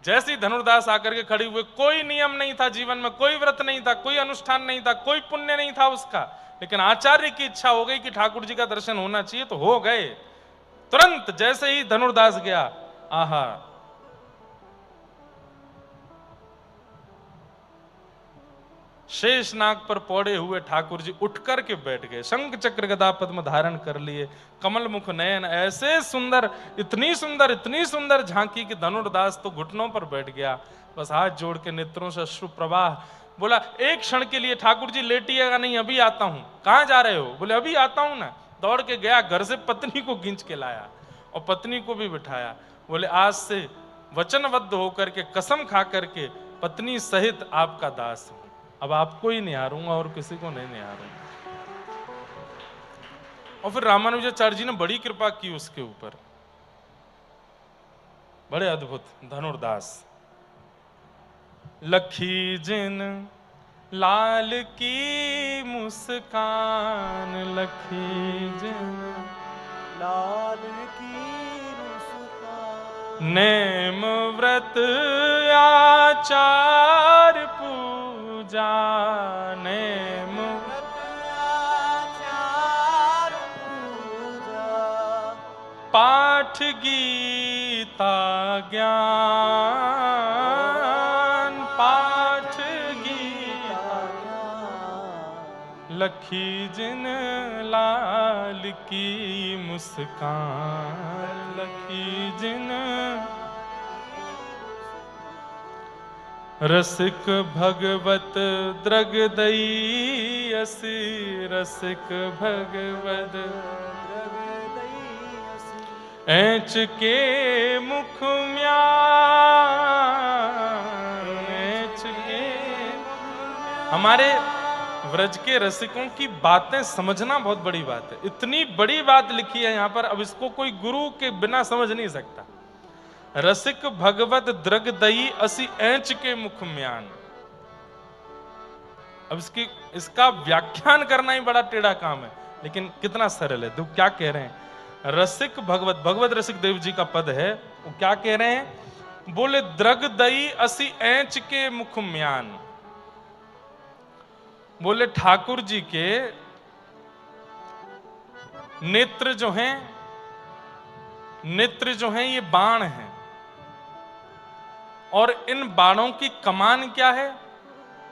जैसे ही धनुर्दास आकर के खड़ी हुए, कोई नियम नहीं था जीवन में, कोई व्रत नहीं था, कोई अनुष्ठान नहीं था, कोई पुण्य नहीं था उसका, लेकिन आचार्य की इच्छा हो गई कि ठाकुर जी का दर्शन होना चाहिए, तो हो गए। तुरंत जैसे ही धनुर्दास गया, आहा, शेषनाग पर पौड़े हुए ठाकुर जी उठ करके बैठ गए, शंख चक्र गदा पद्म धारण कर लिए, कमल मुख नयन, ऐसे सुंदर, इतनी सुंदर झांकी कि धनुर्दास तो घुटनों पर बैठ गया, बस हाथ जोड़ के नेत्रों से अश्रु प्रवाह। बोला एक क्षण के लिए ठाकुर जी लेटिएगा नहीं, अभी आता हूं। कहां जा रहे हो? बोले अभी आता हूं ना। दौड़ के गया, घर से पत्नी को खींच के लाया और पत्नी को भी बिठाया। बोले आज से वचनबद्ध होकर के, कसम खा करके पत्नी सहित आपका दास हूं, अब आपको ही निहारूंगा और किसी को नहीं निहारूंगा। और फिर रामानुजाचार्य जी ने बड़ी कृपा की उसके ऊपर, बड़े अद्भुत। धनुर्दास, लखी जिन लाल की मुस्कान, लखी जिन लाल की मुस्कान, नेम व्रत आचार पूजा, नेम आचार पूजा, पाठ गीता ज्ञान, पाठ गीता लखी जिन लाल की मुस्कान, लखी जिन रसिक भगवत द्रग दई असी, रसिक भगवत ऐच के मुख म्यान, ऐच के। हमारे व्रज के रसिकों की बातें समझना बहुत बड़ी बात है। इतनी बड़ी बात लिखी है यहां पर, अब इसको कोई गुरु के बिना समझ नहीं सकता। रसिक भगवत द्रग दई असी ऐच के मुख म्यान। अब इसका व्याख्यान करना ही बड़ा टेढ़ा काम है, लेकिन कितना सरल है। तो क्या कह रहे हैं? रसिक भगवत, भगवत रसिक देव जी का पद है, वो क्या कह रहे हैं? बोले द्रग दई असी ऐच के मुख म्यान। बोले ठाकुर जी के नेत्र जो हैं, नेत्र जो हैं ये बाण हैं, और इन बाणों की कमान क्या है?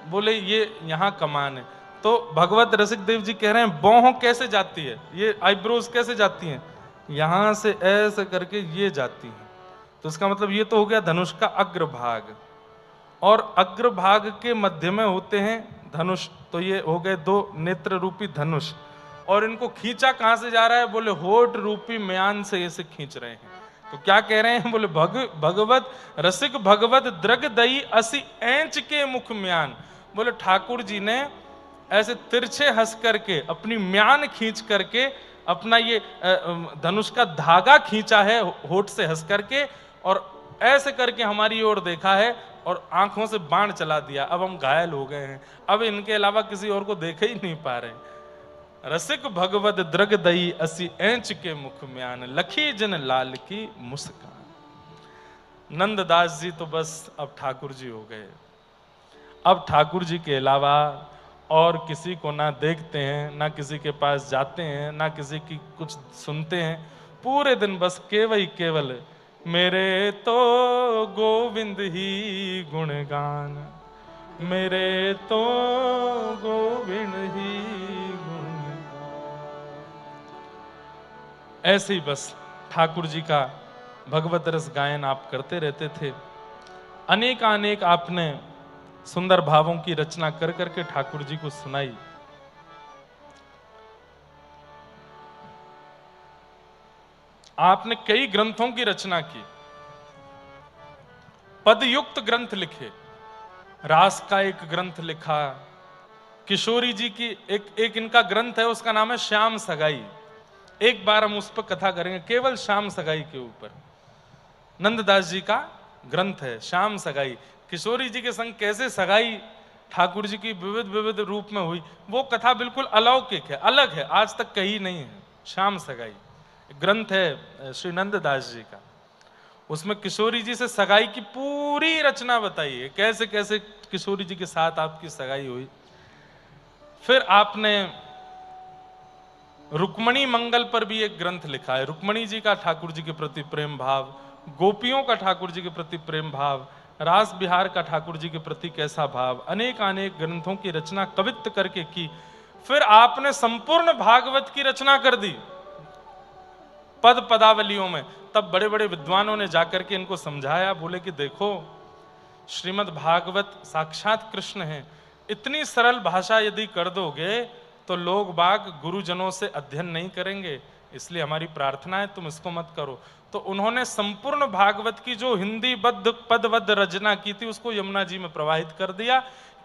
बोले ये यहां कमान है। तो भगवत रसिक देव जी कह रहे हैं बाहों कैसे जाती है, ये आईब्रोज कैसे जाती हैं? यहां से ऐसे करके ये जाती हैं। तो इसका मतलब ये तो हो गया धनुष का अग्रभाग, और अग्रभाग के मध्य में होते हैं धनुष। तो ये हो गए दो नेत्र रूपी धनुष, और इनको खींचा कहां से जा रहा है? बोले होठ रूपी म्यान से ऐसे खींच रहे हैं। तो क्या कह रहे हैं? बोले भगवत रसिक भगवत द्रग दई असी ऐंच के मुख म्यान। बोले ठाकुर जी ने ऐसे तिरछे हंस करके, अपनी म्यान खींच करके, अपना ये धनुष का धागा खींचा है होठ से हंस करके, और ऐसे करके हमारी ओर देखा है और आंखों से बाण चला दिया। अब हम घायल हो गए हैं, अब इनके अलावा किसी और को देख ही नहीं पा रहे। रसिक भगवत द्रग दई असी ऐंच के मुख म्यान, लखी जन लाल की मुस्कान। नंददास जी तो बस अब ठाकुर जी हो गए। अब ठाकुर जी के अलावा और किसी को ना देखते हैं, ना किसी के पास जाते हैं, ना किसी की कुछ सुनते हैं। पूरे दिन बस केवल मेरे तो गोविंद ही गुणगान, मेरे तो गोविंद ही गुणगान। ऐसे ही बस ठाकुर जी का भगवत रस गायन आप करते रहते थे। अनेक आपने सुंदर भावों की रचना कर करके ठाकुर जी को सुनाई। आपने कई ग्रंथों की रचना की, पदयुक्त ग्रंथ लिखे, रास का एक ग्रंथ लिखा, किशोरी जी की एक इनका ग्रंथ है, उसका नाम है श्याम सगाई। एक बार हम उस पर कथा करेंगे, केवल श्याम सगाई के ऊपर। नंददास जी का ग्रंथ है श्याम सगाई। किशोरी जी के संग कैसे सगाई ठाकुर जी की विविध रूप में हुई, वो कथा बिल्कुल अलौकिक है, अलग है, आज तक कहीं नहीं है। श्याम सगाई ग्रंथ है श्री नंददास जी का। उसमें किशोरी जी से सगाई की पूरी रचना बताई है, कैसे कैसे किशोरी जी के साथ आपकी सगाई हुई। फिर आपने रुक्मणी मंगल पर भी एक ग्रंथ लिखा है, रुक्मणी जी का ठाकुर जी के प्रति प्रेम भाव, गोपियों का ठाकुर जी के प्रति प्रेम भाव, रास बिहार का ठाकुर जी के प्रति कैसा भाव, अनेक अनेक ग्रंथों की रचना कवित्त करके की। फिर आपने संपूर्ण भागवत की रचना कर दी पद पदावलियों में। तब बड़े बड़े विद्वानों ने जाकर के इनको समझाया, बोले कि देखो श्रीमद् भागवत साक्षात कृष्ण है, इतनी सरल भाषा यदि कर दोगे तो लोग बाग गुरुजनों से अध्ययन नहीं करेंगे, इसलिए हमारी प्रार्थना है तुम इसको मत करो। तो उन्होंने संपूर्ण भागवत की जो हिंदी बद्ध पदबद्ध रचना की थी उसको यमुना जी में प्रवाहित कर दिया,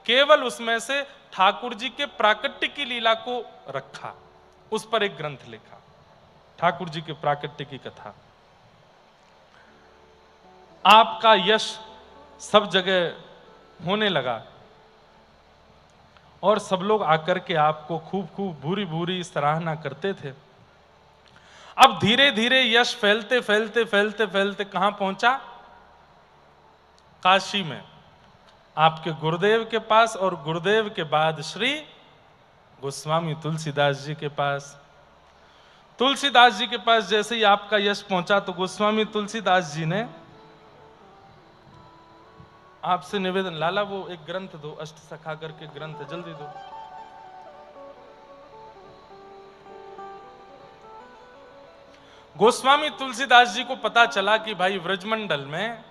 केवल उसमें से ठाकुर जी के प्राकट्य की लीला को रखा, उस पर एक ग्रंथ लिखा, ठाकुर जी के प्राकट्य की कथा। आपका यश सब जगह होने लगा और सब लोग आकर के आपको खूब खूब भूरी भूरी सराहना करते थे। अब धीरे धीरे यश फैलते फैलते फैलते फैलते कहां पहुंचा? काशी में, आपके गुरुदेव के पास, और गुरुदेव के बाद श्री गोस्वामी तुलसीदास जी के पास। तुलसीदास जी के पास जैसे ही आपका यश पहुंचा तो गोस्वामी तुलसीदास जी ने आपसे निवेदन, लाला वो एक ग्रंथ दो, अष्ट सखा करके ग्रंथ जल्दी दो। गोस्वामी तुलसीदास जी को पता चला कि भाई व्रजमंडल में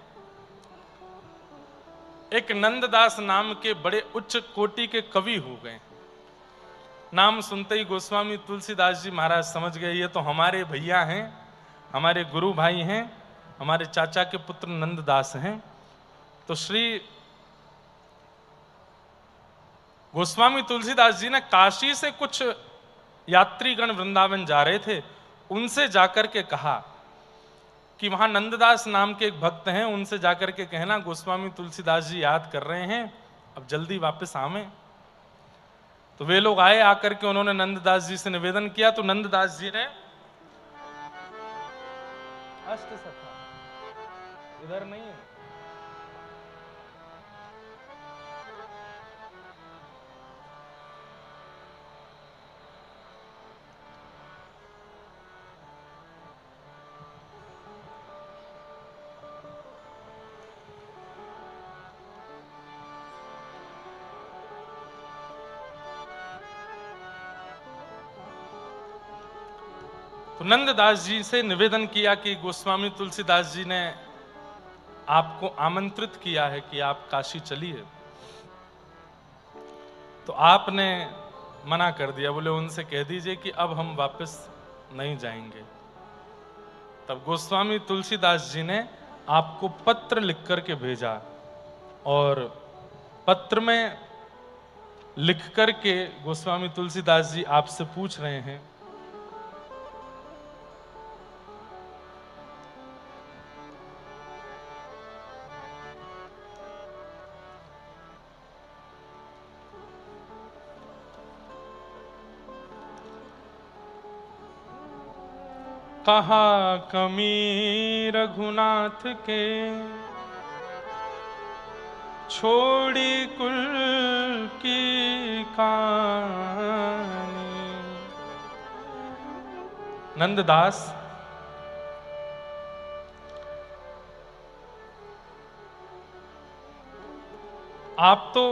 एक नंददास नाम के बड़े उच्च कोटि के कवि हो गए। नाम सुनते ही गोस्वामी तुलसीदास जी महाराज समझ गए ये तो हमारे भैया हैं, हमारे गुरु भाई हैं, हमारे चाचा के पुत्र नंददास हैं। तो श्री गोस्वामी तुलसीदास जी ने काशी से कुछ यात्रीगण वृंदावन जा रहे थे, उनसे जाकर के कहा कि वहां नंददास नाम के एक भक्त हैं, उनसे जाकर के कहना गोस्वामी तुलसीदास जी याद कर रहे हैं, अब जल्दी वापस आवें। तो वे लोग आए, आकर के उन्होंने नंददास जी से निवेदन किया। तो नंददास जी ने अष्ट सखा इधर नहीं है, तो नंददास जी से निवेदन किया कि गोस्वामी तुलसीदास जी ने आपको आमंत्रित किया है कि आप काशी चलिए। तो आपने मना कर दिया, बोले उनसे कह दीजिए कि अब हम वापस नहीं जाएंगे। तब गोस्वामी तुलसीदास जी ने आपको पत्र लिख करके भेजा, और पत्र में लिख करके गोस्वामी तुलसीदास जी आपसे पूछ रहे हैं कहा कमी रघुनाथ के छोड़ी कुल की कहानी। नंददास आप तो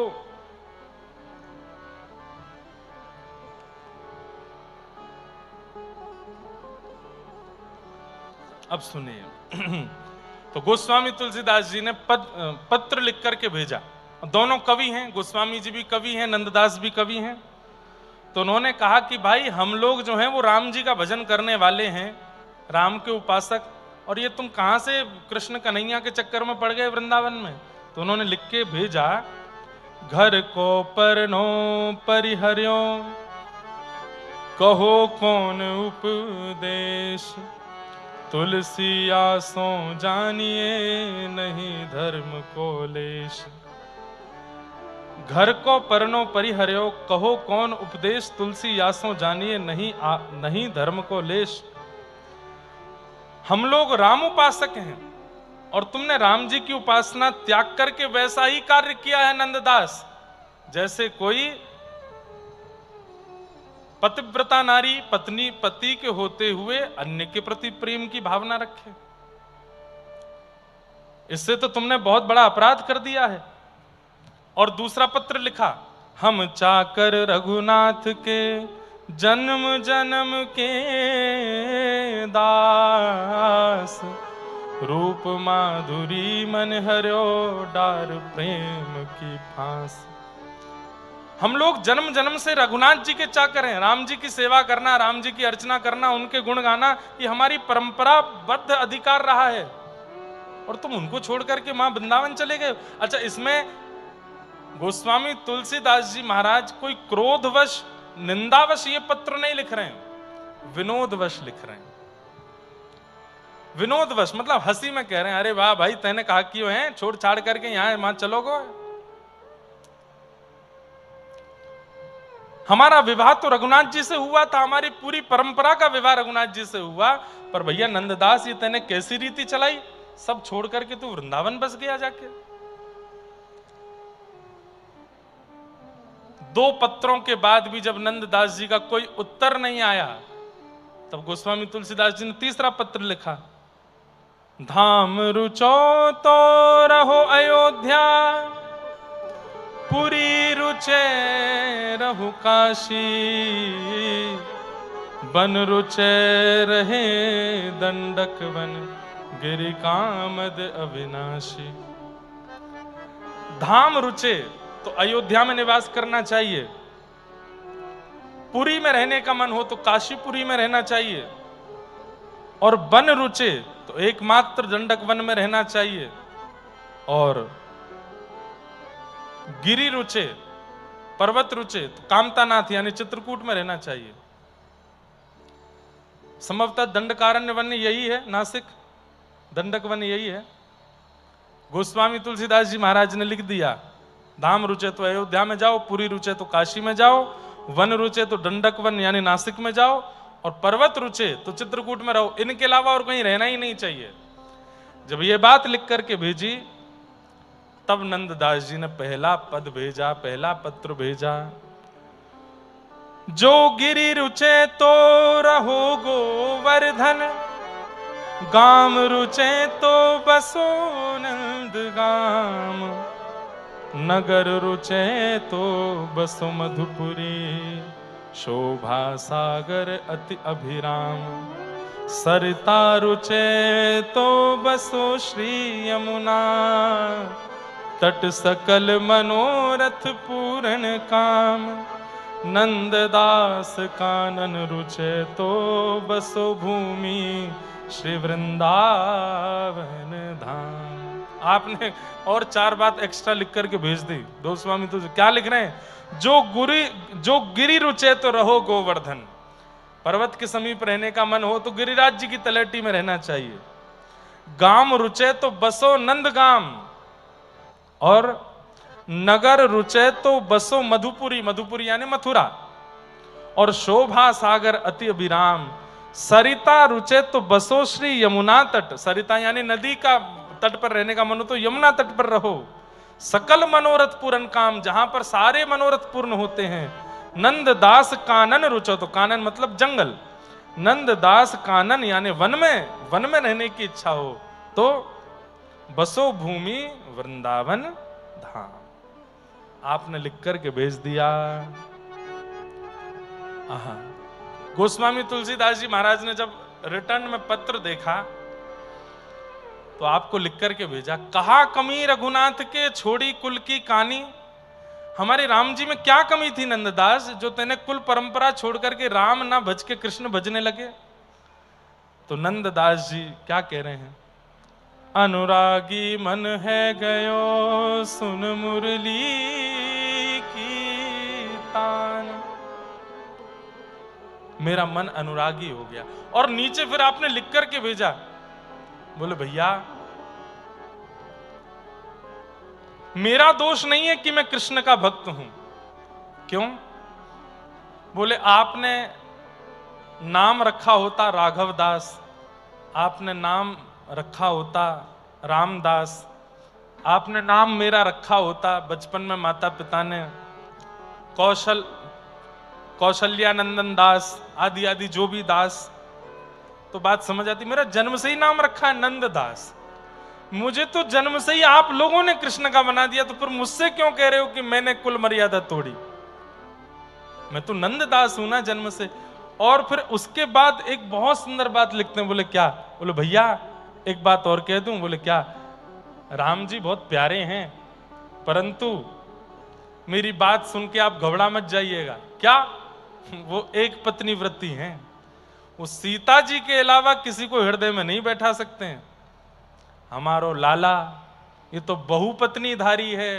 अब सुनिए। तो गोस्वामी तुलसीदास जी ने पत्र लिख करके भेजा। दोनों कवि हैं, गोस्वामी जी भी कवि हैं, नंददास भी कवि हैं। तो उन्होंने कहा कि भाई हम लोग जो हैं वो राम जी का भजन करने वाले हैं, राम के उपासक, और ये तुम कहां से कृष्ण कन्हैया के चक्कर में पड़ गए वृंदावन में। तो उन्होंने लिख के भेजा, घर को परनो परिहर्यो कहो कौन उपदेश, तुलसी आसो जानिए नहीं धर्म को लेश। घर को परनो परिहर्यो कहो कौन उपदेश, तुलसी आसो जानिए नहीं धर्म को लेश। हम लोग राम उपासक हैं, और तुमने राम जी की उपासना त्याग करके वैसा ही कार्य किया है नंददास, जैसे कोई पतिव्रता नारी पत्नी पति के होते हुए अन्य के प्रति प्रेम की भावना रखे। इससे तो तुमने बहुत बड़ा अपराध कर दिया है। और दूसरा पत्र लिखा, हम चाकर रघुनाथ के जन्म जन्म के दास, रूप माधुरी मन हर्यो डार प्रेम की फांस। हम लोग जन्म जन्म से रघुनाथ जी के चाकर हैं। राम जी की सेवा करना, राम जी की अर्चना करना, उनके गुण गाना, ये हमारी परंपराबद्ध अधिकार रहा है। और तुम उनको छोड़ करके मां वृंदावन चले गए। अच्छा, इसमें गोस्वामी तुलसीदास जी महाराज कोई क्रोधवश निंदावश ये पत्र नहीं लिख रहे हैं, विनोदवश लिख रहे हैं। विनोदवश मतलब हंसी में कह रहे हैं, अरे वाह भाई, तैने कहा क्यों है, छोड़ छाड़ करके यहां मां चलोगे। हमारा विवाह तो रघुनाथ जी से हुआ था, हमारी पूरी परंपरा का विवाह रघुनाथ जी से हुआ, पर भैया नंददास ये तैने कैसी रीति चलाई, सब छोड़ करके तू वृंदावन बस गया जाके। दो पत्रों के बाद भी जब नंददास जी का कोई उत्तर नहीं आया, तब गोस्वामी तुलसीदास जी ने तीसरा पत्र लिखा, धाम रुचो तो रहो अयोध्या, पुरी रुचे रहु काशी, बन रुचे रहे दंडक वन, गिरि कामद अविनाशी। धाम रुचे तो अयोध्या में निवास करना चाहिए, पुरी में रहने का मन हो तो काशीपुरी में रहना चाहिए, और वन रुचे तो एकमात्र दंडक वन में रहना चाहिए, और गिरि रुचे पर्वत रुचे तो कामतानाथ यानी चित्रकूट में रहना चाहिए। संभवतः दंडकारण्य वन यही है, नासिक दंडक वन यही है। गोस्वामी तुलसीदास जी महाराज ने लिख दिया, धाम रुचे तो अयोध्या में जाओ, पुरी रुचे तो काशी में जाओ, वन रुचे तो दंडक वन यानी नासिक में जाओ, और पर्वत रुचे तो चित्रकूट में रहो। इनके अलावा और कहीं रहना ही नहीं चाहिए। जब ये बात लिख करके भेजी, तब नंददास जी ने पहला पद भेजा, पहला पत्र भेजा, जो गिरि रुचे तो रहो गोवर्धन, गाम रुचे तो बसो नंद गाम, नगर रुचे तो बसो मधुपुरी, शोभा सागर अति अभिराम, सरिता रुचे तो बसो श्री यमुना, तट सकल मनोरथ पूर्ण काम, नंददास कानन रुचे तो बसो भूमि, श्री वृंदावन धाम। आपने और 4 बात एक्स्ट्रा लिख करके भेज दी गोस्वामी। तो क्या लिख रहे हैं, जो गिरि रुचे तो रहो गोवर्धन, पर्वत के समीप रहने का मन हो तो गिरिराज जी की तलहटी में रहना चाहिए। गाम रुचे तो बसो नंद गाम, और नगर रुचे तो बसो मधुपुरी, मधुपुरी यानी मथुरा, और शोभा सागर अति अभिराम, सरिता रुचे तो बसो श्री यमुना तट, सरिता यानी नदी का तट पर रहने का मन हो तो यमुना तट पर रहो, सकल मनोरथ पूर्ण काम, जहां पर सारे मनोरथ पूर्ण होते हैं। नंददास कानन रुचो, तो कानन मतलब जंगल, नंददास कानन यानी वन में रहने की इच्छा हो तो बसो भूमि वृंदावन धाम। आपने लिख करके भेज दिया। आहा, गोस्वामी तुलसीदास जी महाराज ने जब रिटर्न में पत्र देखा तो आपको लिख करके भेजा, कहा कमी रघुनाथ के छोड़ी कुल की कानी। हमारे राम जी में क्या कमी थी नंददास, जो तेने कुल परंपरा छोड़ करके राम ना भज के कृष्ण भजने लगे। तो नंददास जी क्या कह रहे हैं, अनुरागी मन है गयो सुन मुरली की तान। मेरा मन अनुरागी हो गया। और नीचे फिर आपने लिख करके भेजा, बोले भैया मेरा दोष नहीं है कि मैं कृष्ण का भक्त हूं। क्यों? बोले आपने नाम रखा होता राघव दास, आपने नाम रखा होता रामदास, आपने नाम मेरा रखा होता बचपन में माता पिता ने, कौशल्यानंदन दास आदि आदि जो भी दास, तो बात समझ आती। मेरा जन्म से ही नाम रखा है नंद दास, मुझे तो जन्म से ही आप लोगों ने कृष्ण का बना दिया, तो फिर मुझसे क्यों कह रहे हो कि मैंने कुल मर्यादा तोड़ी? मैं तो नंद दास हूं ना जन्म से। और फिर उसके बाद एक बहुत सुंदर बात लिखते हैं, बोले क्या? बोले भैया एक बात और कह दूं? बोले क्या? राम जी बहुत प्यारे हैं, परंतु मेरी बात सुन के आप घबरा मत जाइएगा। क्या? वो एक पत्नी व्रती हैं, वो सीता जी के अलावा किसी को हृदय में नहीं बैठा सकते हैं। हमारो लाला ये तो बहुपत्नी धारी है,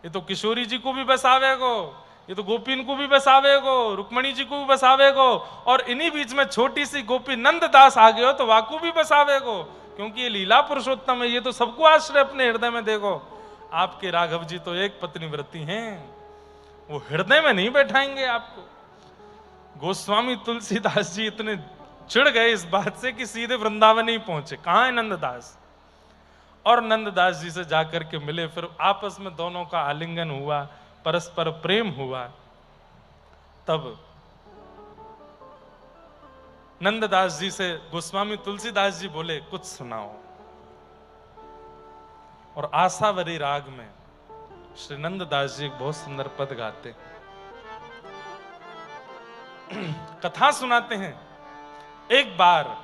ये तो किशोरी जी को भी बसावेगो, ये तो गोपीन को भी बसावेगो, रुक्मणी जी को भी बसावेगो, और इन्हीं बीच में छोटी सी गोपी नंददास आ गए हो तो वाकू भी बसावेगो, क्योंकि ये लीला पुरुषोत्तम है, ये तो सबको आश्रय अपने हृदय में देगो। आपके राघव जी तो एक पत्नी व्रती हैं, वो हृदय में नहीं बैठाएंगे आपको। गोस्वामी तुलसीदास जी इतने चिढ़ गए इस बात से कि सीधे वृंदावन ही पहुंचे। कहां है नंददास? और नंददास जी से जाकर के मिले, फिर आपस में दोनों का आलिंगन हुआ, परस्पर प्रेम हुआ। तब नंददास जी से गोस्वामी तुलसीदास जी बोले कुछ सुनाओ, और आसावरी राग में श्री नंददास जी एक बहुत सुंदर पद गाते, कथा सुनाते हैं। एक बार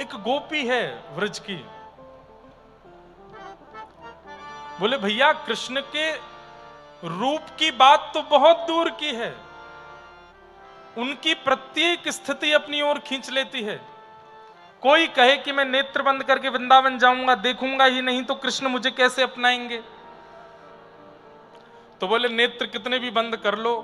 एक गोपी है व्रज की, बोले भैया कृष्ण के रूप की बात तो बहुत दूर की है, उनकी प्रत्येक स्थिति अपनी ओर खींच लेती है। कोई कहे कि मैं नेत्र बंद करके वृंदावन जाऊंगा, देखूंगा ही नहीं, तो कृष्ण मुझे कैसे अपनाएंगे? तो बोले नेत्र कितने भी बंद कर लो,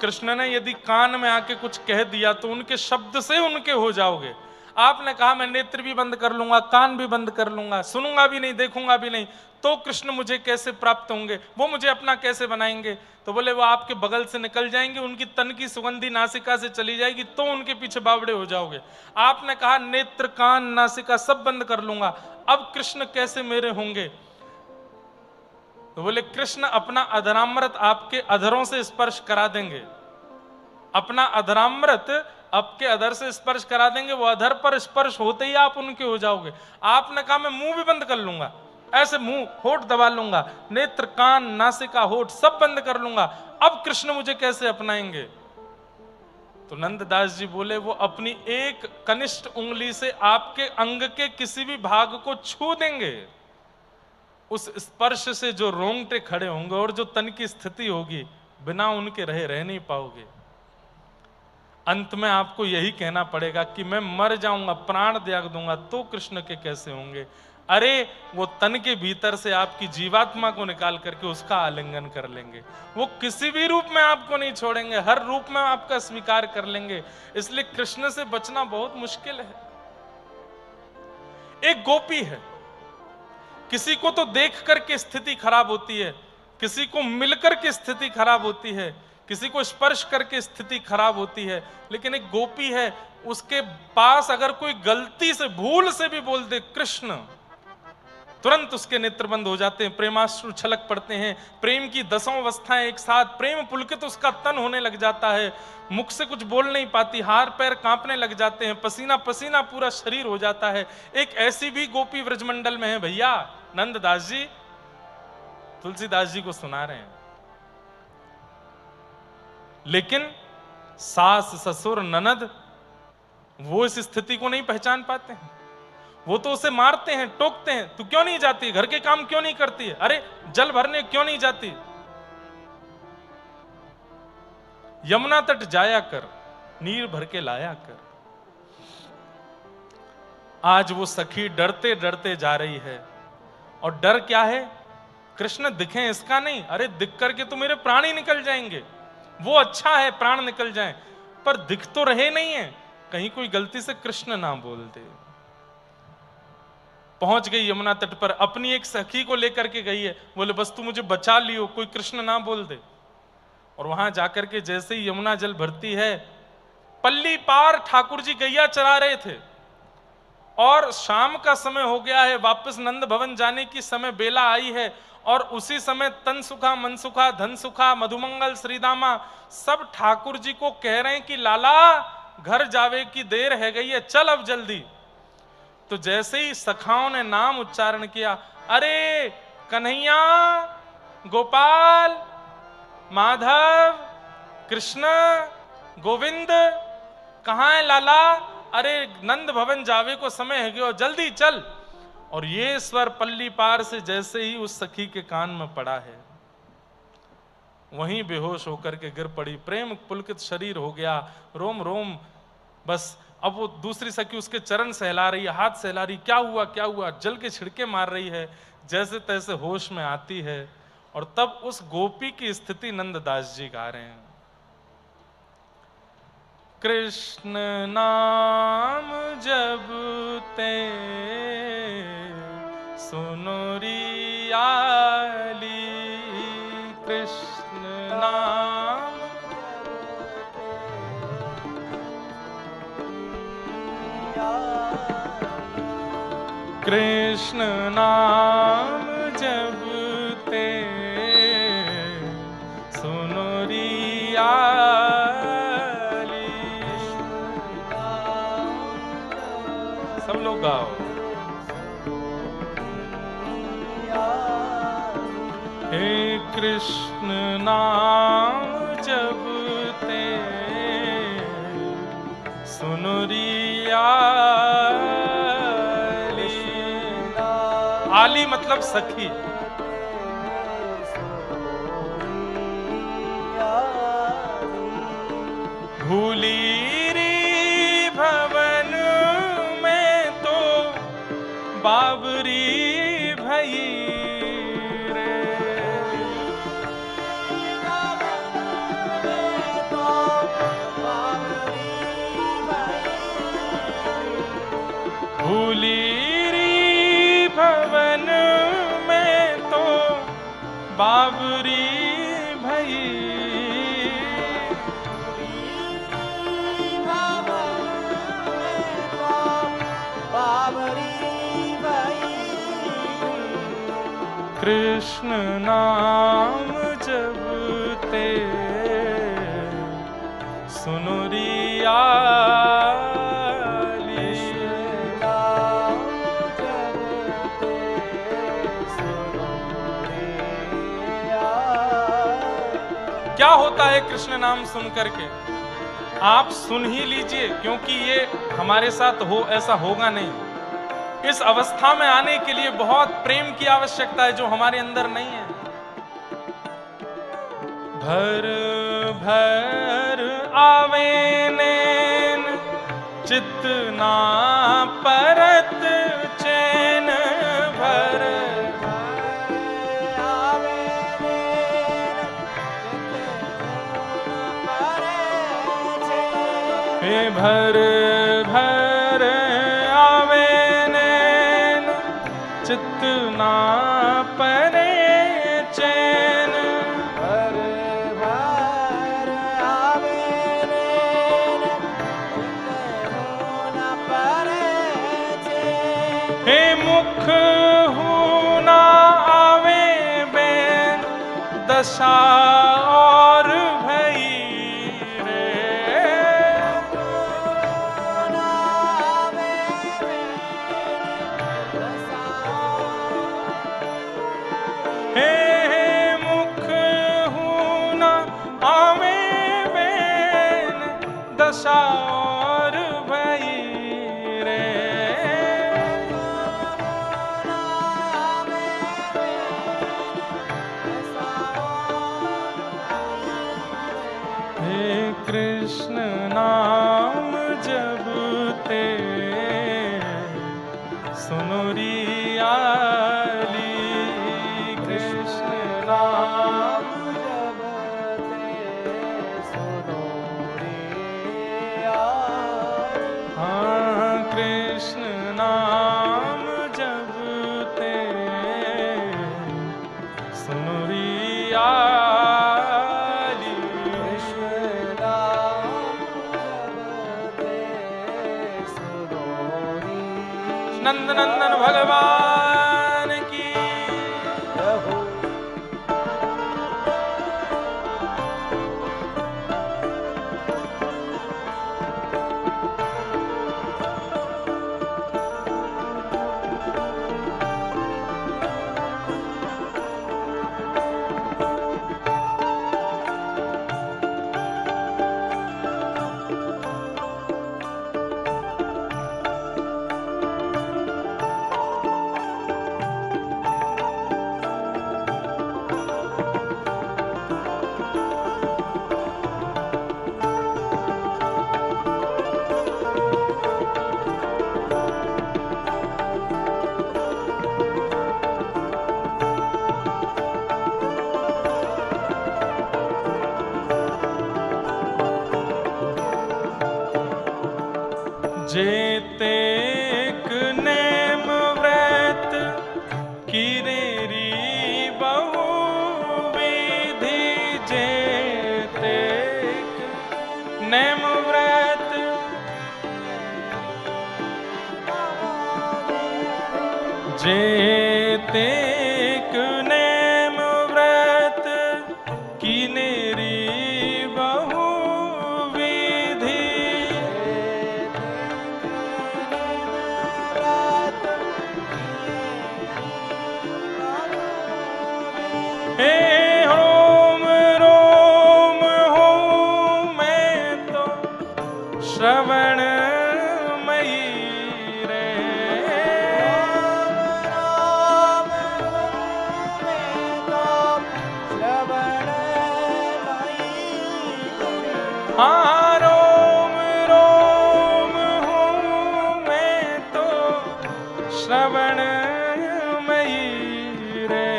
कृष्ण ने यदि कान में आके कुछ कह दिया तो उनके शब्द से उनके हो जाओगे। आपने कहा मैं नेत्र भी बंद कर लूंगा, कान भी बंद कर लूंगा, सुनूंगा भी नहीं, देखूंगा भी नहीं, तो कृष्ण मुझे कैसे प्राप्त होंगे? वो मुझे अपना कैसे बनाएंगे? तो बोले वो आपके बगल से निकल जाएंगे, उनकी तन की सुगंधी नासिका से चली जाएगी, तो उनके पीछे बावड़े हो जाओगे। आपने कहा नेत्र कान नासिका सब बंद कर लूंगा, अब कृष्ण कैसे मेरे होंगे? तो बोले कृष्ण अपना अधरामृत आपके अधरों से स्पर्श करा देंगे, अपना अधरामृत आपके अधर से स्पर्श करा देंगे, वो अधर पर स्पर्श होते ही आप उनके हो जाओगे। आपने कहा मैं मुंह भी बंद कर लूंगा, ऐसे मुंह होठ दबा लूंगा, नेत्र कान नासिका होठ सब बंद कर लूंगा, अब कृष्ण मुझे कैसे अपनाएंगे? तो नंददास जी बोले वो अपनी एक कनिष्ठ उंगली से आपके अंग के किसी भी भाग को छू देंगे, उस स्पर्श से जो रोंगटे खड़े होंगे और जो तन की स्थिति होगी, बिना उनके रह नहीं पाओगे। अंत में आपको यही कहना पड़ेगा कि मैं मर जाऊंगा, प्राण त्याग दूंगा, तो कृष्ण के कैसे होंगे? अरे वो तन के भीतर से आपकी जीवात्मा को निकाल करके उसका आलिंगन कर लेंगे, वो किसी भी रूप में आपको नहीं छोड़ेंगे, हर रूप में आपका स्वीकार कर लेंगे। इसलिए कृष्ण से बचना बहुत मुश्किल है। एक गोपी है, किसी को तो देख करके स्थिति खराब होती है, किसी को मिलकर के स्थिति खराब होती है, किसी को स्पर्श करके स्थिति खराब होती है, लेकिन एक गोपी है, उसके पास अगर कोई गलती से भूल से भी बोल दे कृष्ण, तुरंत उसके नेत्र बंद हो जाते हैं, प्रेमाश्रु छलक पड़ते हैं, प्रेम की 10 अवस्थाएं एक साथ, प्रेम पुलकित उसका तन होने लग जाता है, मुख से कुछ बोल नहीं पाती, हाथ पैर कांपने लग जाते हैं, पसीना पसीना पूरा शरीर हो जाता है। एक ऐसी भी गोपी व्रजमंडल में है भैया, नंददास जी तुलसीदास जी को सुना रहे हैं। लेकिन सास ससुर ननद वो इस स्थिति को नहीं पहचान पाते हैं, वो तो उसे मारते हैं, टोकते हैं, तू क्यों नहीं जाती, घर के काम क्यों नहीं करती है, अरे जल भरने क्यों नहीं जाती, यमुना तट जाया कर, नीर भर के लाया कर। आज वो सखी डरते डरते जा रही है, और डर क्या है? कृष्ण दिखे इसका नहीं, अरे दिख करके तो मेरे प्राण ही निकल जाएंगे, वो अच्छा है प्राण निकल जाएं, पर दिख तो रहे नहीं है, कहीं कोई गलती से कृष्ण ना बोल दे। पहुंच गई यमुना तट पर, अपनी एक सखी को लेकर के गई है, बोले बस तू मुझे बचा लियो, कोई कृष्ण ना बोल दे। और वहां जाकर के जैसे ही यमुना जल भरती है, पल्ली पार ठाकुर जी गैया चरा रहे थे, और शाम का समय हो गया है, वापस नंद भवन जाने की समय बेला आई है। और उसी समय तन सुखा, मन सुखा, धन सुखा, मधुमंगल, श्रीदामा सब ठाकुर जी को कह रहे हैं कि लाला घर जावे की देर है गई है, चल अब जल्दी। तो जैसे ही सखाओं ने नाम उच्चारण किया, अरे कन्हैया, गोपाल, माधव, कृष्ण, गोविंद, कहाँ है लाला? अरे नंद भवन जावे को समय है गयो, जल्दी चल। और ये स्वर पल्ली पार से जैसे ही उस सखी के कान में पड़ा है, वहीं बेहोश होकर के गिर पड़ी। प्रेम पुलकित शरीर हो गया, रोम रोम बस। अब वो दूसरी सखी उसके चरण सहला रही है, हाथ सहला रही, क्या हुआ क्या हुआ, जल के छिड़के मार रही है, जैसे तैसे होश में आती है। और तब उस गोपी की स्थिति नंददास जी गा रहे हैं। कृष्ण नाम जब ते सुनुरी आली, कृष्ण नाम कृष्ण नाम जब ते सुनुरी आली। सब लोग गाओ। हे कृष्ण नाम जब ते सुनुरी आली। आली मतलब सखी। भूली री भवन में तो बाबरी भई रे। भूली री भवन में तो बाबरी भई। कृष्ण नाम जब ते सुनुरी आली। क्या होता है कृष्ण नाम सुन करके? आप सुन ही लीजिए, क्योंकि ये हमारे साथ हो ऐसा होगा नहीं। इस अवस्था में आने के लिए बहुत प्रेम की आवश्यकता है, जो हमारे अंदर नहीं है। भर भर आवे नैन चित ना परत चैन। भर आवे नैन हे भर भर आवे नैन चित ना परे चैन। भर भर आवे नैन चित न परे चैन। हे मुख हूँ ना आवे बैन दशा और भई रे। हे मुख हूँ ना आवे बैन दशा और भई रे। हे कृष्ण नाम जब ते सुनुरी आली। कृष्ण नाम जब ते सुनुरी आली। हाँ कृष्ण नाम जब ते सुनुरी आली। कृष्ण नाम जब ते सुनुरी जेतेक नेम व्रत किरेरी बहु विधि, जेतेक नेम व्रत जेतेक नेम व्रत किनेरी बहु विधि, हे रोम रोम हूँ मैं तो श्रवण मयी रे, हाँ रोम रोम हूँ मैं तो श्रवण मयी रे,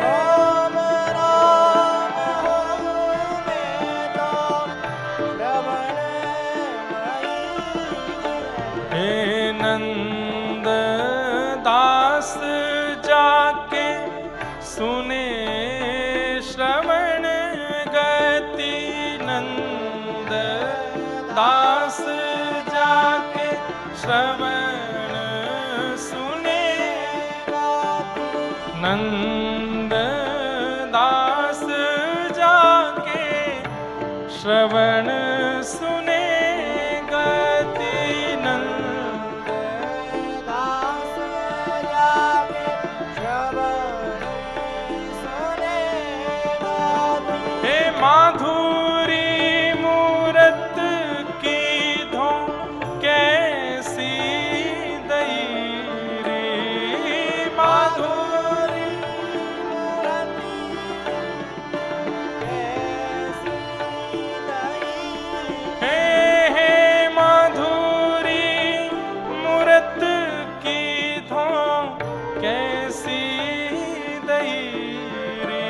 राम राम मैं तो श्रवण हे नंद दास जाके सुने श्रवण गति, नंद दास जाके श्रवण सुने, नंद दास जाके श्रवण सुने गति, नंद दास जाके श्रवण सुने गाती, हे माधुरी मूरत की धो कैसी दई रे, माधुरी हे माधुरी मूरत की धो कैसी दई रे,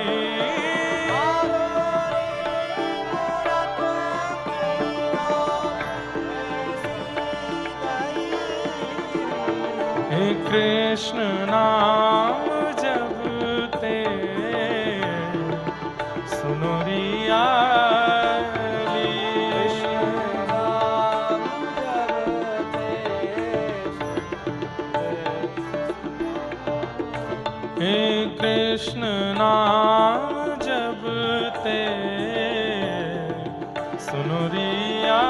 हे कृष्ण नाम जपते सुनो रिया हे कृष्ण नाम जपते सुनो रिया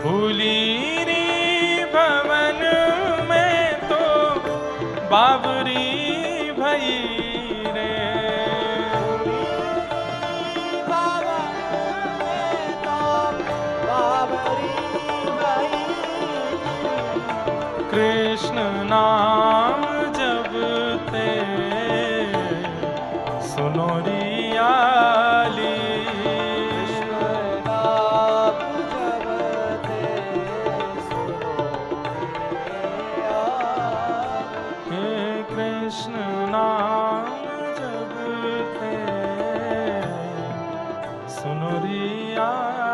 भूली री भवन में तो बाबरी भई रे, कृष्ण नाम जपते सुनो रियाली, हे कृष्ण नाम जपते सुनो रियाली,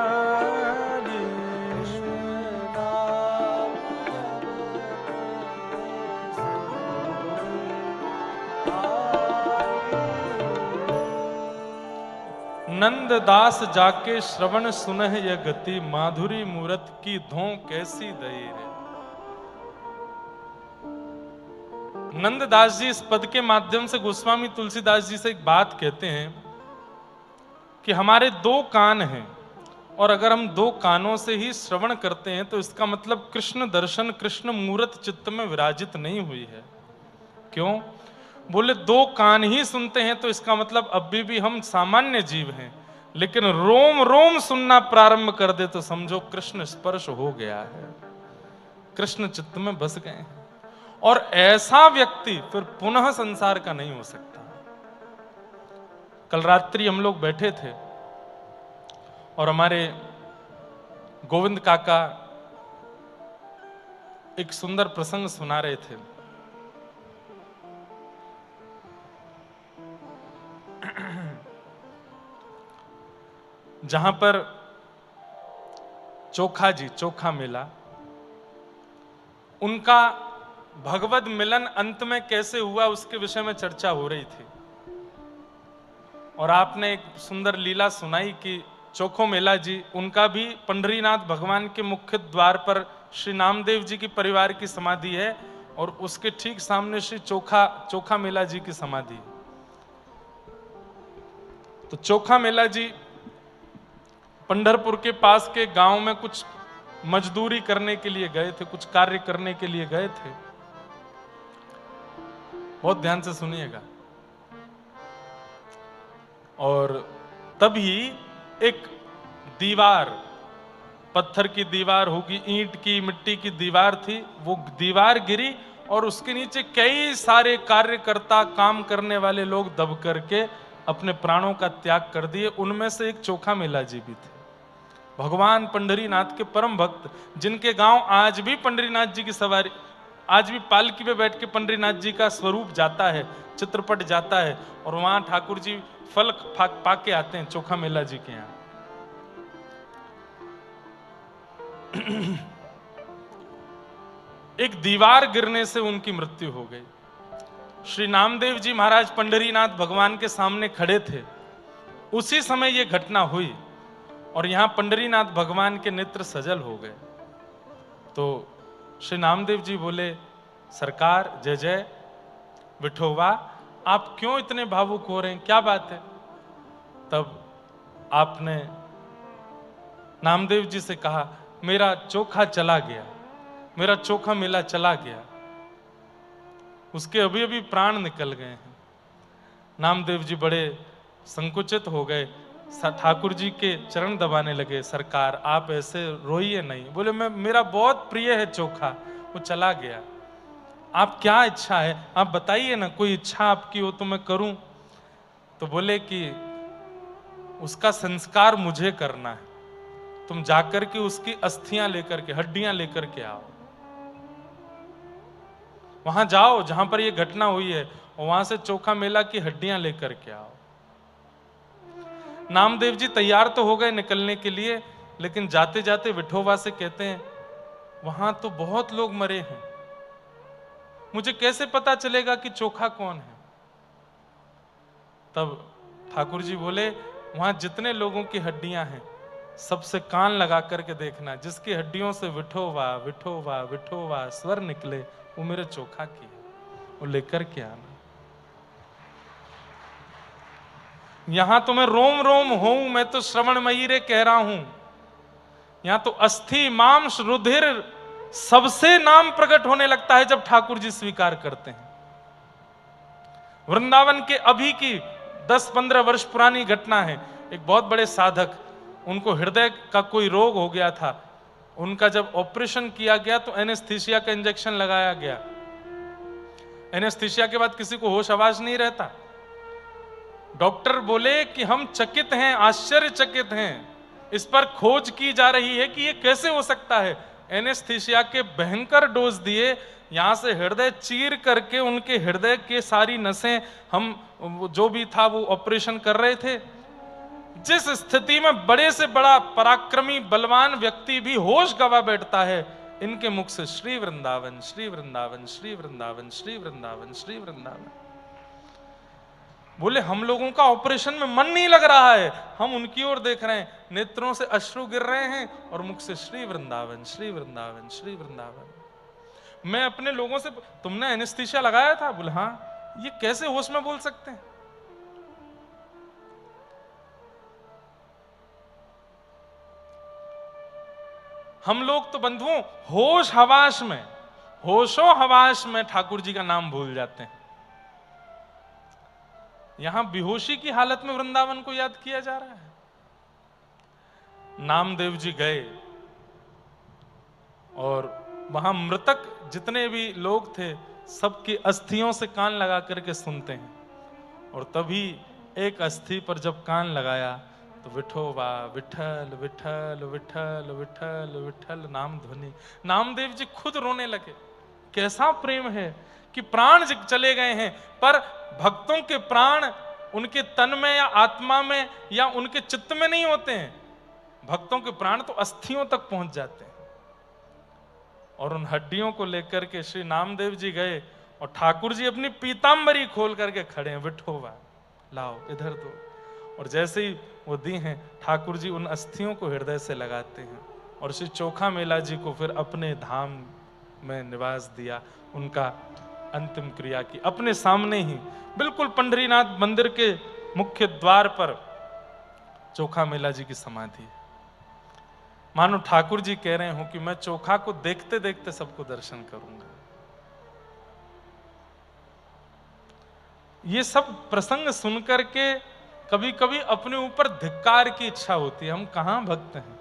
नंद दास जाके श्रवण सुनह यह गति, माधुरी मूरत की धों कैसी दई रे। नंददास जी इस पद के माध्यम से गोस्वामी तुलसीदास जी से एक बात कहते हैं कि हमारे दो कान हैं और अगर हम दो कानों से ही श्रवण करते हैं तो इसका मतलब कृष्ण दर्शन, कृष्ण मूरत चित्त में विराजित नहीं हुई है। क्यों? बोले दो कान ही सुनते हैं तो इसका मतलब अभी भी हम सामान्य जीव हैं, लेकिन रोम रोम सुनना प्रारंभ कर दे तो समझो कृष्ण स्पर्श हो गया है, कृष्ण चित्त में बस गए हैं। और ऐसा व्यक्ति फिर पुनः संसार का नहीं हो सकता। कल रात्रि हम लोग बैठे थे और हमारे गोविंद काका एक सुंदर प्रसंग सुना रहे थे जहां पर चोखा मेला, उनका भगवत मिलन अंत में कैसे हुआ उसके विषय में चर्चा हो रही थी। और आपने एक सुंदर लीला सुनाई कि चोखो मेला जी, उनका भी पंडरीनाथ भगवान के मुख्य द्वार पर श्री नामदेव जी की परिवार की समाधि है और उसके ठीक सामने श्री चोखा मेला जी की समाधि है। तो चोखा मेला जी पंढरपुर के पास के गांव में कुछ मजदूरी करने के लिए गए थे, कुछ कार्य करने के लिए गए थे। बहुत ध्यान से सुनिएगा। और तभी एक दीवार, पत्थर की दीवार होगी, ईंट की, मिट्टी की दीवार थी, वो दीवार गिरी और उसके नीचे कई सारे कार्यकर्ता, काम करने वाले लोग दब करके अपने प्राणों का त्याग कर दिए। उनमें से एक चोखा मेला जी भी थे, भगवान पंढरीनाथ के परम भक्त, जिनके गांव आज भी पंढरीनाथ जी की सवारी, आज भी पालकी पे बैठ के पंढरीनाथ जी का स्वरूप जाता है, चित्रपट जाता है और वहां ठाकुर जी फल पाके आते हैं चोखा मेला जी के यहां। एक दीवार गिरने से उनकी मृत्यु हो गई। श्री नामदेव जी महाराज पंढरीनाथ भगवान के सामने खड़े थे, उसी समय यह घटना हुई और यहां पंढरीनाथ भगवान के नेत्र सजल हो गए। तो श्री नामदेव जी बोले, सरकार जय जय विठोबा, आप क्यों इतने भावुक हो रहे हैं, क्या बात है? तब आपने नामदेव जी से कहा, मेरा चोखा चला गया, मेरा चोखा मेला चला गया, उसके अभी अभी प्राण निकल गए हैं। नामदेव जी बड़े संकुचित हो गए, ठाकुर जी के चरण दबाने लगे, सरकार आप ऐसे रोइए नहीं। बोले, मैं, मेरा बहुत प्रिय है चोखा, वो चला गया, आप क्या इच्छा है आप बताइए ना, कोई इच्छा आपकी हो तो मैं करूं। तो बोले कि उसका संस्कार मुझे करना है, तुम जाकर के उसकी अस्थियां लेकर के, हड्डियां लेकर के आओ, वहां जाओ जहां पर यह घटना हुई है और वहां से चोखा मेला की हड्डियां लेकर के आओ। नामदेव जी तैयार तो हो गए निकलने के लिए, लेकिन जाते जाते विठोबा से कहते हैं, वहां तो बहुत लोग मरे हैं, मुझे कैसे पता चलेगा कि चोखा कौन है? तब ठाकुर जी बोले, वहां जितने लोगों की हड्डियां हैं सबसे कान लगा करके देखना, जिसकी हड्डियों से विठोबा विठोबा विठोबा स्वर निकले, वो मेरे चोखा की है, वो लेकर के आना। यहां तो मैं रोम रोम हूं, मैं तो श्रवणमयी रे कह रहा हूं, यहां तो अस्थि मांस रुधिर सबसे नाम प्रकट होने लगता है जब ठाकुर जी स्वीकार करते हैं। वृंदावन के अभी की 10-15 वर्ष पुरानी घटना है, एक बहुत बड़े साधक, उनको हृदय का कोई रोग हो गया था, उनका जब ऑपरेशन किया गया तो एनेस्थीसिया का इंजेक्शन लगाया गया। एनेस्थीसिया के बाद किसी को होश आवाज नहीं रहता। डॉक्टर बोले कि हम चकित हैं, आश्चर्यचकित हैं, इस पर खोज की जा रही है कि ये कैसे हो सकता है। एनेस्थीसिया के भयंकर डोज दिए, यहां से हृदय चीर करके उनके हृदय के सारी नसें, हम जो भी था वो ऑपरेशन कर रहे थे। जिस स्थिति में बड़े से बड़ा पराक्रमी बलवान व्यक्ति भी होश गवा बैठता है, इनके मुख से श्री वृंदावन श्री वृंदावन श्री वृंदावन श्री वृंदावन श्री वृंदावन। बोले, हम लोगों का ऑपरेशन में मन नहीं लग रहा है, हम उनकी ओर देख रहे हैं, नेत्रों से अश्रु गिर रहे हैं और मुख से श्री वृंदावन श्री वृंदावन श्री वृंदावन। मैं अपने लोगों से, तुमने एनेस्थीसिया लगाया था? बोले हाँ। ये कैसे होश में बोल सकते हैं? हम लोग तो बंधुओं होश हवास में, होशो हवास में ठाकुर जी का नाम भूल जाते हैं। यहां बेहोशी की हालत में वृंदावन को याद किया जा रहा है। नामदेव जी गए और वहां मृतक जितने भी लोग थे सबकी अस्थियों से कान लगा करके सुनते हैं। और तभी एक अस्थि पर जब कान लगाया तो विठोबा विठल विठल विठल विठल विठल नाम ध्वनि। नामदेव जी खुद रोने लगे। कैसा प्रेम है कि प्राण चले गए हैं पर भक्तों के प्राण उनके तन में या आत्मा में या उनके चित्त में नहीं होते हैं। भक्तों के प्राण तो अस्थियों तक पहुंच जाते हैं। और उन हड्डियों को लेकर के श्री नामदेव जी गए और ठाकुर जी अपनी पीतांबरी खोल करके खड़े हैं, विठोबा लाओ इधर दो। और जैसे ही वो दी हैं, ठाकुर जी उन अस्थियों को हृदय से लगाते हैं और श्री चोखा मेला जी को फिर अपने धाम में निवास दिया, उनका अंतिम क्रिया की। अपने सामने ही बिल्कुल पंढरीनाथ मंदिर के मुख्य द्वार पर चोखा मेला जी की समाधि है। मानो ठाकुर जी कह रहे हो कि मैं चोखा को देखते देखते सबको दर्शन करूंगा। ये सब प्रसंग सुनकर के कभी कभी अपने ऊपर धिक्कार की इच्छा होती है। हम कहां भक्त हैं,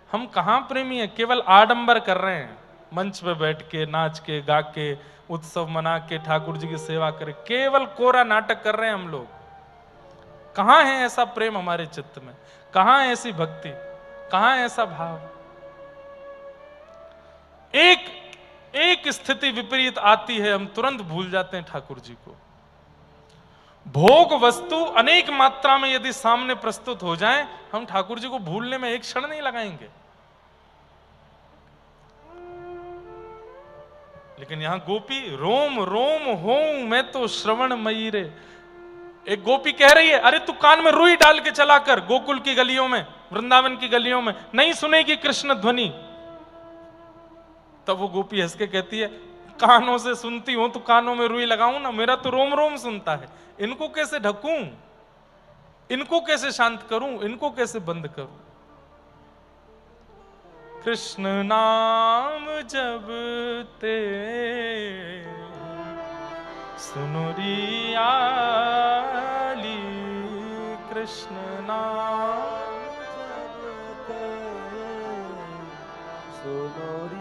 हम कहां प्रेमी हैं। केवल आडंबर कर रहे हैं, मंच पे बैठ के नाच के गा के उत्सव मना के ठाकुर जी की सेवा करे, केवल कोरा नाटक कर रहे हैं हम लोग। कहां है ऐसा प्रेम हमारे चित्त में, कहां है ऐसी भक्ति, कहां है ऐसा भाव। एक स्थिति विपरीत आती है, हम तुरंत भूल जाते हैं ठाकुर जी को। भोग वस्तु अनेक मात्रा में यदि सामने प्रस्तुत हो जाए, हम ठाकुर जी को भूलने में एक क्षण नहीं लगाएंगे। लेकिन यहां गोपी रोम रोम होऊं मैं तो श्रवण मयी रे। एक गोपी कह रही है, अरे तू कान में रुई डाल के चला कर, गोकुल की गलियों में, वृंदावन की गलियों में नहीं सुनेगी कृष्ण ध्वनि। तब वो गोपी हंस के कहती है, कानों से सुनती हूं तो कानों में रुई लगाऊं ना, मेरा तो रोम रोम सुनता है। इनको कैसे ढकूं, इनको कैसे शांत करूं, इनको कैसे बंद करूं। कृष्ण नाम जब ते सुनुरियाली, कृष्ण नाम जब ते सुनुरियाली।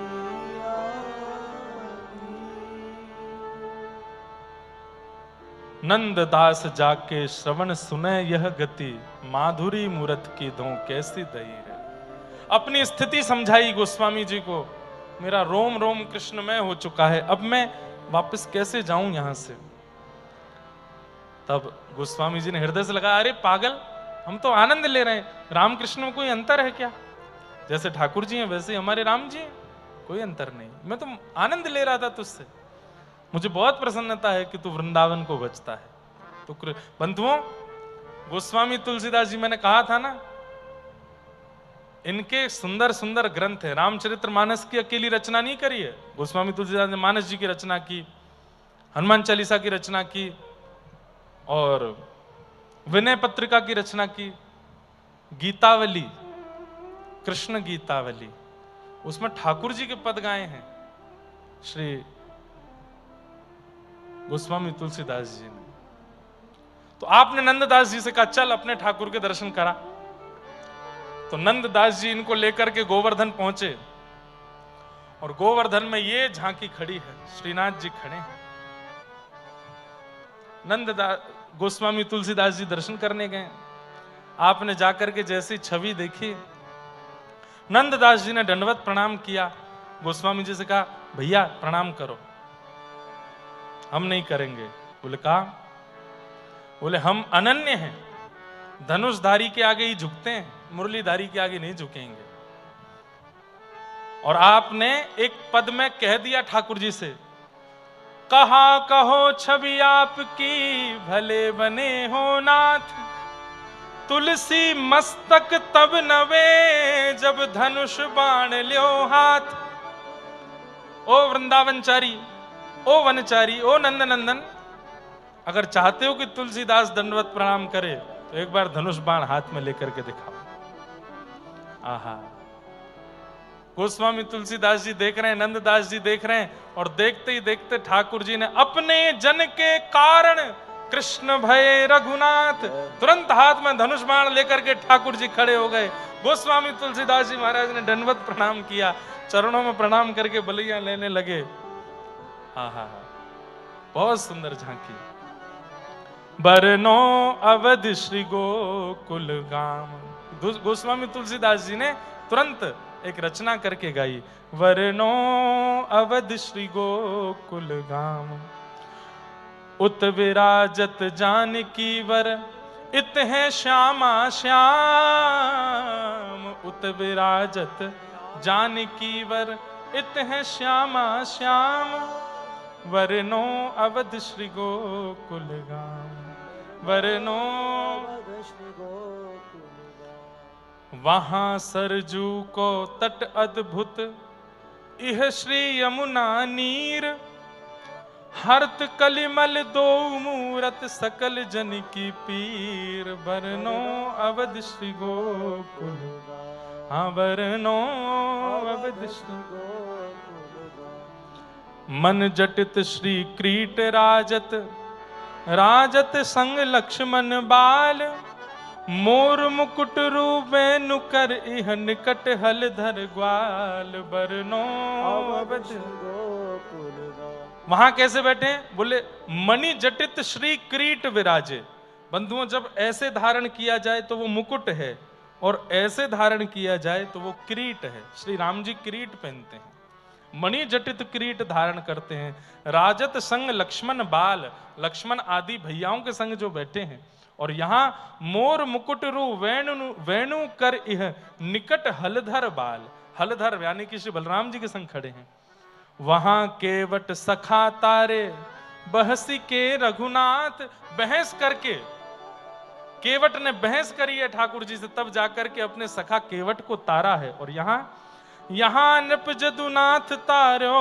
नंददास जाके श्रवण सुने यह गति, माधुरी मूरत की धो कैसी दई है। अपनी स्थिति समझाई गोस्वामी जी को, मेरा रोम रोम कृष्णमय हो चुका है, अब मैं वापस कैसे जाऊं यहां से। तब गोस्वामी जी ने हृदय से लगा, अरे पागल, हम तो आनंद ले रहे हैं, रामकृष्ण में कोई अंतर है क्या। जैसे ठाकुर जी हैं वैसे ही हमारे राम जी हैं, कोई अंतर नहीं। मैं तो आनंद ले रहा था तुझसे, मुझे बहुत प्रसन्नता है कि तू वृंदावन को बचता है। तो बंधुओं, गोस्वामी तुलसीदास जी, मैंने कहा था ना, इनके सुंदर सुंदर ग्रंथ है। रामचरितमानस की अकेली रचना नहीं करी है गोस्वामी तुलसीदास ने, मानस जी की रचना की, हनुमान चालीसा की रचना की और विनय पत्रिका की रचना की, गीतावली, कृष्ण गीतावली, उसमें ठाकुर जी के पद गाए हैं श्री गोस्वामी तुलसीदास जी ने। तो आपने नंददास जी से कहा, चल अपने ठाकुर के दर्शन करा। तो नंददास जी इनको लेकर के गोवर्धन पहुंचे और गोवर्धन में ये झांकी खड़ी है, श्रीनाथ जी खड़े हैं। नंददास गोस्वामी तुलसीदास जी दर्शन करने गए, आपने जाकर के जैसी छवि देखी, नंददास जी ने दंडवत प्रणाम किया। गोस्वामी जी से कहा, भैया प्रणाम करो। हम नहीं करेंगे। बोले कहा, बोले हम अनन्य हैं, धनुषधारी के आगे ही झुकते हैं, मुरलीधारी के आगे नहीं झुकेंगे। और आपने एक पद में कह दिया ठाकुर जी से, कहा कहो छवि आपकी भले बने हो नाथ, तुलसी मस्तक तब नवे जब धनुष बाण ल्यो हाथ। ओ वृंदावनचारी, ओ वनचारी, ओ नंदनंदन, अगर चाहते हो कि तुलसीदास दंडवत प्रणाम करे तो एक बार धनुष बाण हाथ में लेकर के दिखाओ। आहा, गोस्वामी तुलसीदास जी देख रहे हैं, नंददास जी देख रहे हैं, और देखते ही देखते ठाकुर जी ने अपने जन के कारण कृष्ण भय रघुनाथ, तुरंत हाथ में धनुष बाण लेकर के ठाकुर जी खड़े हो गए। गोस्वामी तुलसीदास जी महाराज ने दंडवत प्रणाम किया, चरणों में प्रणाम करके बलियां लेने लगे। आहा, बहुत सुंदर झांकी। बरनो अवध श्री गोकुल गाम, गोस्वामी तुलसीदास जी ने तुरंत एक रचना करके गाई, वरनो अवध श्री गोकुल गाम। उत विराजत जानकी वर, इत है श्यामा श्याम। उत विराजत जानकी वर, इत है श्यामा श्याम। वरनो अवध श्री गोकुल गाम, वरनो श्री गोकुल गाम। वहां सरजू को तट अद्भुत, इह श्री यमुना नीर। हर्त कलिमल दो मूरत, सकल जन की पीर। वरनो अवध श्री गोकुल, हाँ वरनो अवध श्री मन जटित श्री क्रीट राजत, राजत संग लक्ष्मण बाल। मोर मुकुट रूबेनु कर, इह निकट हलधर ग्वाल। वरनो अवध। वहां कैसे बैठे? बोले मणि जटित श्री क्रीट विराजे। बंधुओं, जब ऐसे धारण किया जाए तो वो मुकुट है, और ऐसे धारण किया जाए तो वो किरीट है। श्री राम जी किरीट पहनते हैं, मणि जटित किरीट धारण करते हैं। राजत संग लक्ष्मण बाल, लक्ष्मण आदि भैयाओं के संग जो बैठे हैं। और यहां मोर मुकुट रू वेणु कर, इह निकट हलधर बाल। हलधर यानी कि श्री बलराम जी के संग खड़े हैं। वहां केवट सखा तारे, बहसी के रघुनाथ। बहस करके, केवट ने बहस करी है ठाकुर जी से, तब जाकर के अपने सखा केवट को तारा है। और यहाँ नृप जदुनाथ तारो,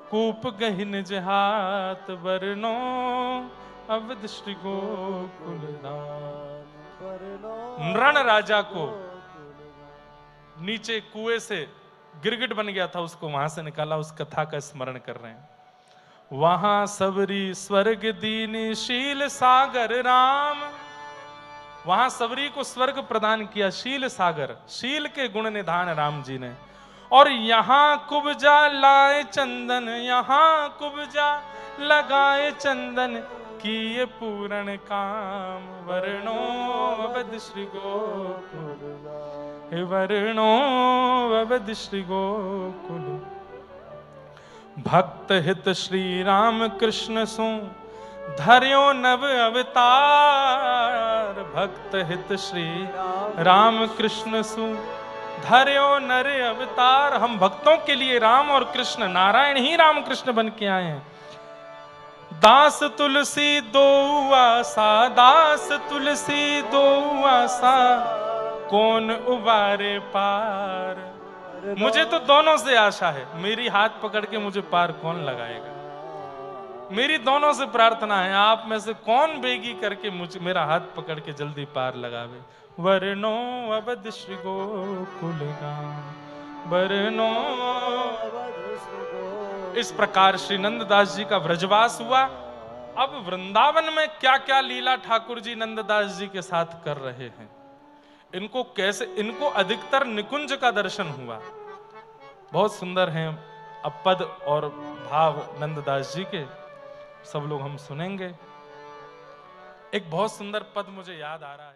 कूप गहिन जहात। वरनो अवध श्री गोकुल धाम। नृण राजा को नीचे कुएं से गिरगिट बन गया था, उसको वहां से निकाला। उस कथा का स्मरण कर रहे हैं। वहां सबरी स्वर्ग दीनी, शील सागर राम। वहां सबरी को स्वर्ग प्रदान किया, शील सागर, शील के गुण निधान राम जी ने। और यहां कुब्जा लाए चंदन, यहां कुब्जा लगाए चंदन, किए पूर्ण काम। वरनो अवध श्री गोकुल, हे वरनो अवध श्री गोकुल। भक्त हित श्री राम कृष्ण सु, धर्यो नव अवतार। भक्त हित श्री राम कृष्ण सु, धर्यो नर अवतार। हम भक्तों के लिए राम और कृष्ण, नारायण ही राम कृष्ण बन के आए हैं। दास तुलसी दो आसा, दास तुलसी दो आसा, कौन उबारे पार। मुझे तो दोनों से आशा है, मेरी हाथ पकड़ के मुझे पार कौन लगाएगा। मेरी दोनों से प्रार्थना है, आप में से कौन बेगी करके मुझे, मेरा हाथ पकड़ के जल्दी पार लगावे। वरनो अवध श्री गोकुल गाम, वरनो। इस प्रकार श्री नंददास जी का व्रजवास हुआ। अब वृंदावन में क्या क्या लीला ठाकुर जी नंददास जी के साथ कर रहे हैं, इनको कैसे, इनको अधिकतर निकुंज का दर्शन हुआ। बहुत सुंदर हैं अब पद और भाव नंददास जी के, सब लोग हम सुनेंगे। एक बहुत सुंदर पद मुझे याद आ रहा है।